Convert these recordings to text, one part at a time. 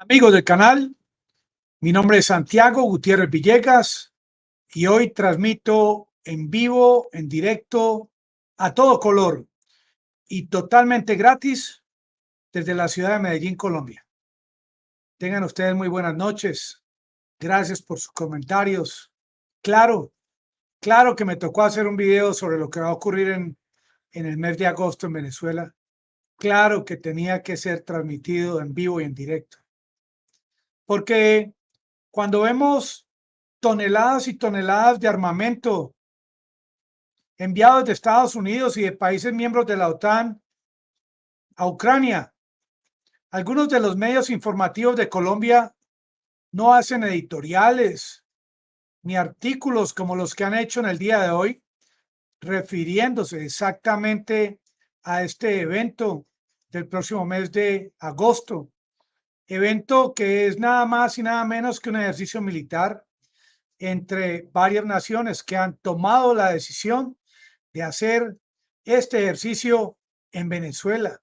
Amigos del canal, mi nombre es Santiago Gutiérrez Villegas y hoy transmito en vivo, en directo, a todo color y totalmente gratis desde la ciudad de Medellín, Colombia. Tengan ustedes muy buenas noches. Gracias por sus comentarios. Claro, claro que me tocó hacer un video sobre lo que va a ocurrir en el mes de agosto en Venezuela. Claro que tenía que ser transmitido en vivo y en directo. Porque cuando vemos toneladas y toneladas de armamento enviados de Estados Unidos y de países miembros de la OTAN a Ucrania, algunos de los medios informativos de Colombia no hacen editoriales ni artículos como los que han hecho en el día de hoy, refiriéndose exactamente a este evento del próximo mes de agosto, evento que es nada más y nada menos que un ejercicio militar entre varias naciones que han tomado la decisión de hacer este ejercicio en Venezuela.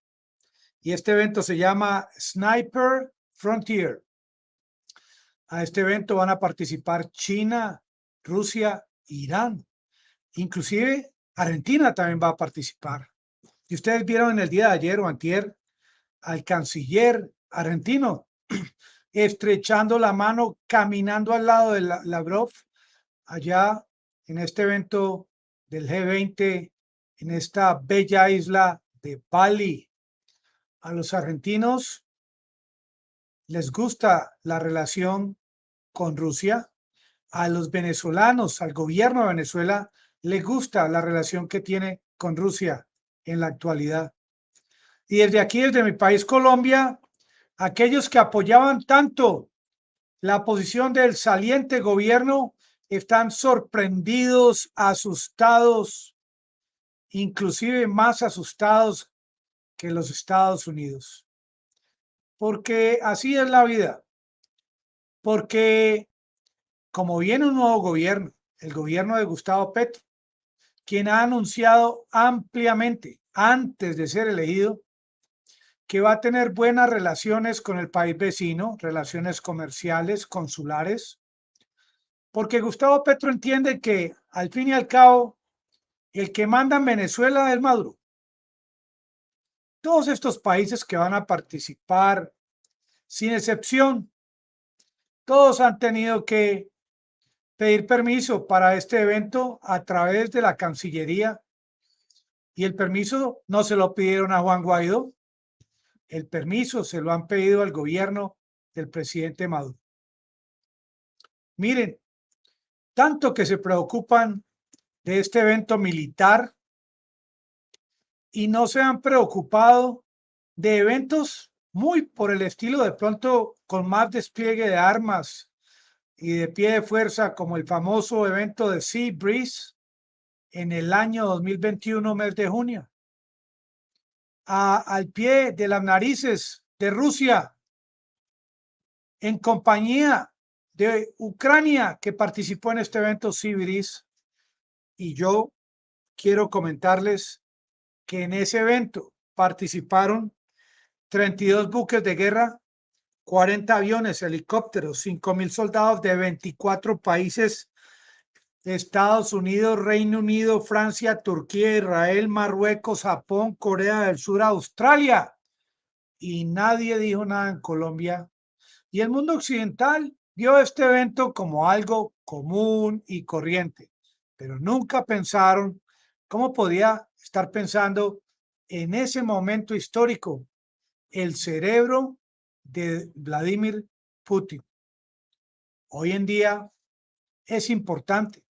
Y este evento se llama Sniper Frontier. A este evento van a participar China, Rusia, Irán. Inclusive Argentina también va a participar. Y ustedes vieron en el día de ayer o antier al canciller argentino estrechando la mano, caminando al lado de Lavrov, allá en este evento del G20, en esta bella isla de Bali. A los argentinos les gusta la relación con Rusia. A los venezolanos, al gobierno de Venezuela, le gusta la relación que tiene con Rusia en la actualidad. Y desde aquí, desde mi país, Colombia, aquellos que apoyaban tanto la posición del saliente gobierno están sorprendidos, asustados, inclusive más asustados que los Estados Unidos. Porque así es la vida. Porque como viene un nuevo gobierno, el gobierno de Gustavo Petro, quien ha anunciado ampliamente antes de ser elegido que va a tener buenas relaciones con el país vecino, relaciones comerciales, consulares, porque Gustavo Petro entiende que al fin y al cabo el que manda en Venezuela es Maduro. Todos estos países que van a participar, sin excepción, todos han tenido que pedir permiso para este evento a través de la Cancillería, y el permiso no se lo pidieron a Juan Guaidó, el permiso se lo han pedido al gobierno del presidente Maduro. Miren, tanto que se preocupan de este evento militar y no se han preocupado de eventos muy por el estilo, de pronto con más despliegue de armas y de pie de fuerza, como el famoso evento de Sea Breeze en el año 2021, mes de junio. Al pie de las narices de Rusia, en compañía de Ucrania, que participó en este evento Sea Breeze. Y yo quiero comentarles que en ese evento participaron 32 buques de guerra, 40 aviones, helicópteros, 5,000 soldados de 24 países: Estados Unidos, Reino Unido, Francia, Turquía, Israel, Marruecos, Japón, Corea del Sur, Australia. Y nadie dijo nada en Colombia. Y el mundo occidental vio este evento como algo común y corriente, pero nunca pensaron cómo podía estar pensando en ese momento histórico el cerebro de Vladimir Putin. Hoy en día es importante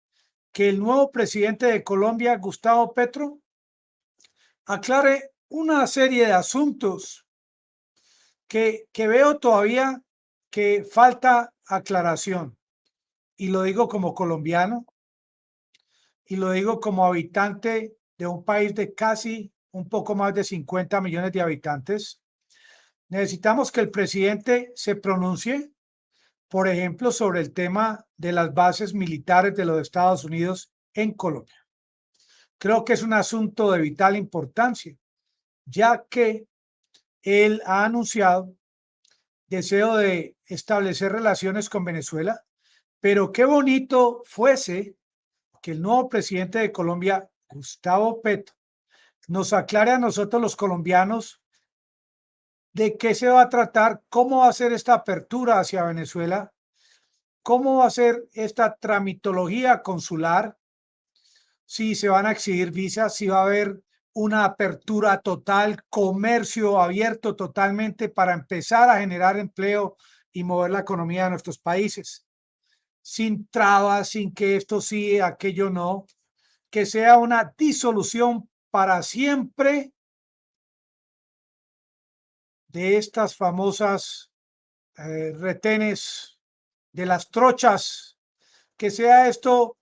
que el nuevo presidente de Colombia, Gustavo Petro, aclare una serie de asuntos que veo todavía que falta aclaración. Y lo digo como colombiano y lo digo como habitante de un país de casi un poco más de 50 millones de habitantes. Necesitamos que el presidente se pronuncie, por ejemplo, sobre el tema de las bases militares de los Estados Unidos en Colombia. Creo que es un asunto de vital importancia, ya que él ha anunciado deseo de establecer relaciones con Venezuela, pero qué bonito fuese que el nuevo presidente de Colombia, Gustavo Petro, nos aclare a nosotros los colombianos de qué se va a tratar, cómo va a ser esta apertura hacia Venezuela, cómo va a ser esta tramitología consular, si se van a exigir visas, si va a haber una apertura total, comercio abierto totalmente para empezar a generar empleo y mover la economía de nuestros países, sin trabas, sin que esto sí, aquello no, que sea una disolución para siempre de estas famosas retenes, de las trochas, que sea esto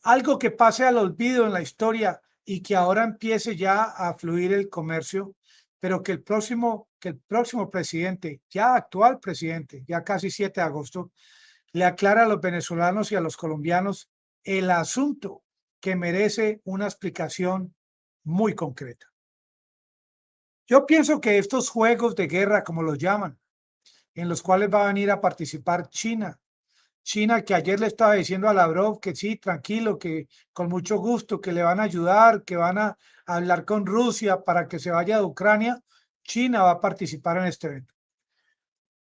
algo que pase al olvido en la historia y que ahora empiece ya a fluir el comercio, pero que el próximo presidente, ya actual presidente, ya casi 7 de agosto, le aclara a los venezolanos y a los colombianos el asunto que merece una explicación muy concreta. Yo pienso que estos juegos de guerra, como los llaman, en los cuales va a venir a participar China, que ayer le estaba diciendo a Lavrov que sí, tranquilo, que con mucho gusto, que le van a ayudar, que van a hablar con Rusia para que se vaya de Ucrania, China va a participar en este evento.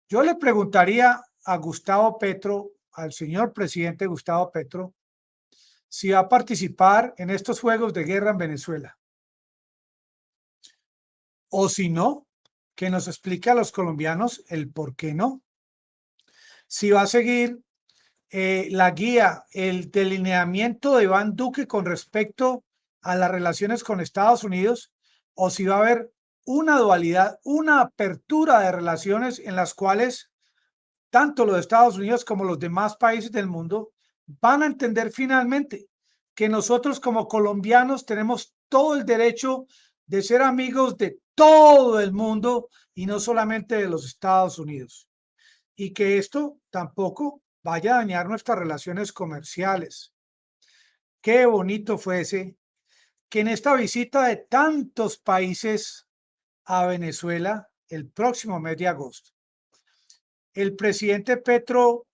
Yo le preguntaría a Gustavo Petro, al señor presidente Gustavo Petro, si va a participar en estos juegos de guerra en Venezuela. O si no, que nos explique a los colombianos el por qué no. Si va a seguir la guía, el delineamiento de Iván Duque con respecto a las relaciones con Estados Unidos, o si va a haber una dualidad, una apertura de relaciones en las cuales tanto los Estados Unidos como los demás países del mundo van a entender finalmente que nosotros como colombianos tenemos todo el derecho de ser amigos de todo el mundo y no solamente de los Estados Unidos. Y que esto tampoco vaya a dañar nuestras relaciones comerciales. Qué bonito fuese que en esta visita de tantos países a Venezuela el próximo mes de agosto, el presidente Petro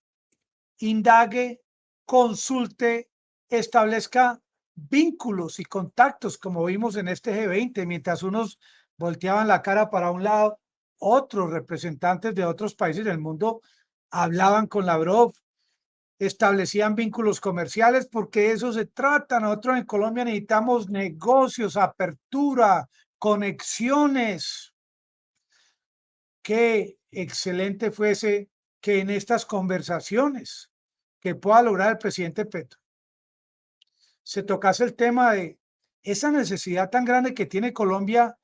indague, consulte, establezca vínculos y contactos, como vimos en este G20, mientras unos volteaban la cara para un lado, otros representantes de otros países del mundo hablaban con Lavrov, establecían vínculos comerciales, porque eso se trata. Nosotros en Colombia necesitamos negocios, apertura, conexiones. Qué excelente fuese que en estas conversaciones que pueda lograr el presidente Petro se tocase el tema de esa necesidad tan grande que tiene Colombia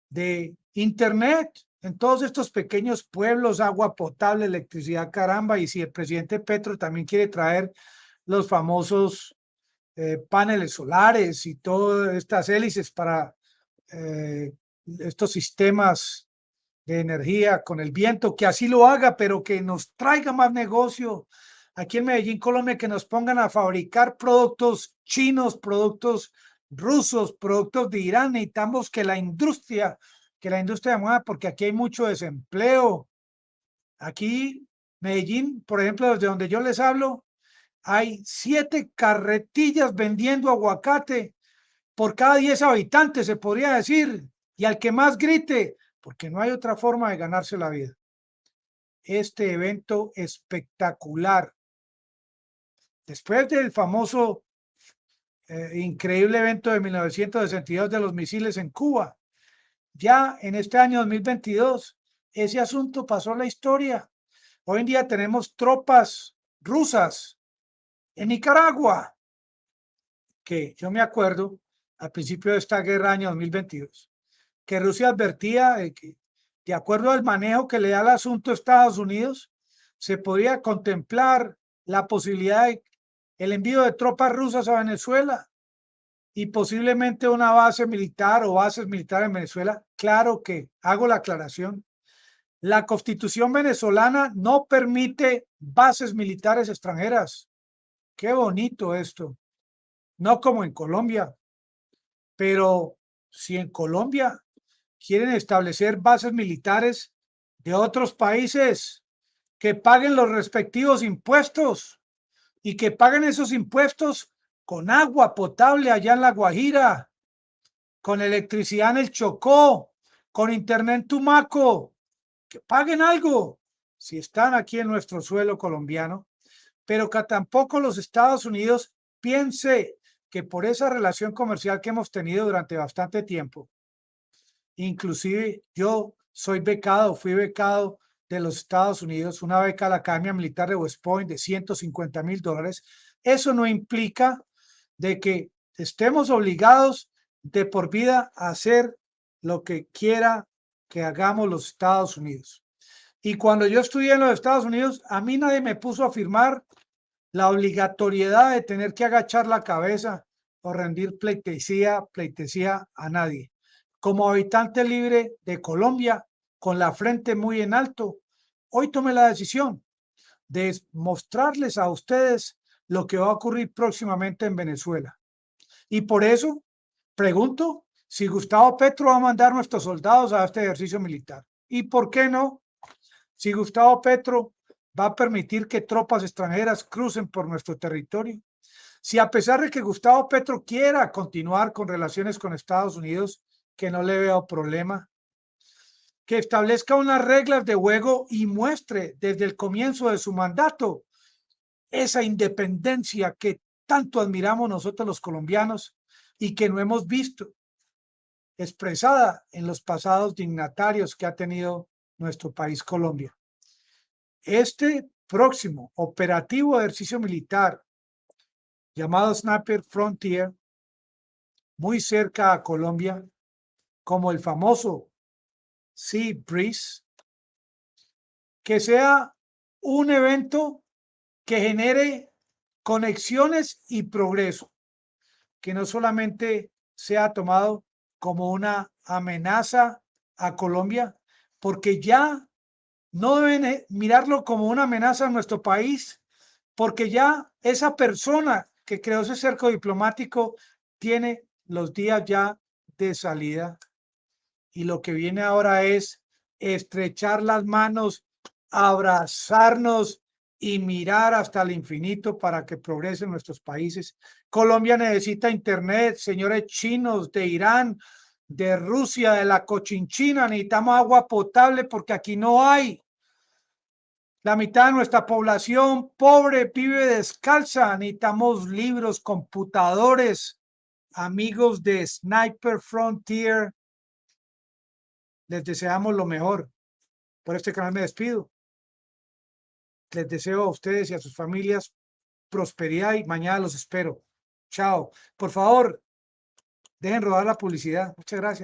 de internet en todos estos pequeños pueblos, agua potable, electricidad, caramba. Y si el presidente Petro también quiere traer los famosos paneles solares y todas estas hélices para estos sistemas de energía con el viento, que así lo haga, pero que nos traiga más negocio aquí en Medellín, Colombia, que nos pongan a fabricar productos chinos, productos rusos, productos de Irán. Necesitamos que la industria mueva, porque aquí hay mucho desempleo. Aquí, Medellín, por ejemplo, desde donde yo les hablo, hay 7 carretillas vendiendo aguacate por cada 10 habitantes, se podría decir, y al que más grite, porque no hay otra forma de ganarse la vida. Este evento espectacular, después del famoso, increíble evento de 1962 de los misiles en Cuba, ya en este año 2022, ese asunto pasó a la historia. Hoy en día tenemos tropas rusas en Nicaragua, que yo me acuerdo al principio de esta guerra, año 2022, que Rusia advertía de que, de acuerdo al manejo que le da el asunto a Estados Unidos, se podría contemplar la posibilidad de el envío de tropas rusas a Venezuela y posiblemente una base militar o bases militares en Venezuela. Claro que hago la aclaración. La Constitución venezolana no permite bases militares extranjeras. Qué bonito esto. No como en Colombia, pero si en Colombia quieren establecer bases militares, de otros países que paguen los respectivos impuestos y que paguen esos impuestos con agua potable allá en La Guajira, con electricidad en el Chocó, con internet en Tumaco, que paguen algo si están aquí en nuestro suelo colombiano, pero que tampoco los Estados Unidos piense que por esa relación comercial que hemos tenido durante bastante tiempo, inclusive yo soy becado, fui becado de los Estados Unidos, una beca a la Academia Militar de West Point de $150,000. Eso no implica de que estemos obligados de por vida a hacer lo que quiera que hagamos los Estados Unidos. Y cuando yo estudié en los Estados Unidos, a mí nadie me puso a firmar la obligatoriedad de tener que agachar la cabeza o rendir pleitesía a nadie. Como habitante libre de Colombia, con la frente muy en alto, hoy tomé la decisión de mostrarles a ustedes lo que va a ocurrir próximamente en Venezuela. Y por eso pregunto si Gustavo Petro va a mandar nuestros soldados a este ejercicio militar. ¿Y por qué no? Si Gustavo Petro va a permitir que tropas extranjeras crucen por nuestro territorio. Si a pesar de que Gustavo Petro quiera continuar con relaciones con Estados Unidos, que no le veo problema, que establezca unas reglas de juego y muestre desde el comienzo de su mandato esa independencia que tanto admiramos nosotros los colombianos y que no hemos visto expresada en los pasados dignatarios que ha tenido nuestro país Colombia. Este próximo operativo de ejercicio militar llamado Sniper Frontier, muy cerca a Colombia, como el famoso Sea Breeze, que sea un evento que genere conexiones y progreso, que no solamente sea tomado como una amenaza a Colombia, porque ya no deben mirarlo como una amenaza a nuestro país, porque ya esa persona que creó ese cerco diplomático tiene los días ya de salida y lo que viene ahora es estrechar las manos, abrazarnos y mirar hasta el infinito para que progresen nuestros países. Colombia necesita internet, señores chinos de Irán, de Rusia, de la Cochinchina, necesitamos agua potable porque aquí no hay. La mitad de nuestra población pobre vive descalza. Necesitamos libros, computadores. Amigos de Sniper Frontier, les deseamos lo mejor. Por este canal me despido. Les deseo a ustedes y a sus familias prosperidad y mañana los espero. Chao. Por favor, dejen rodar la publicidad. Muchas gracias.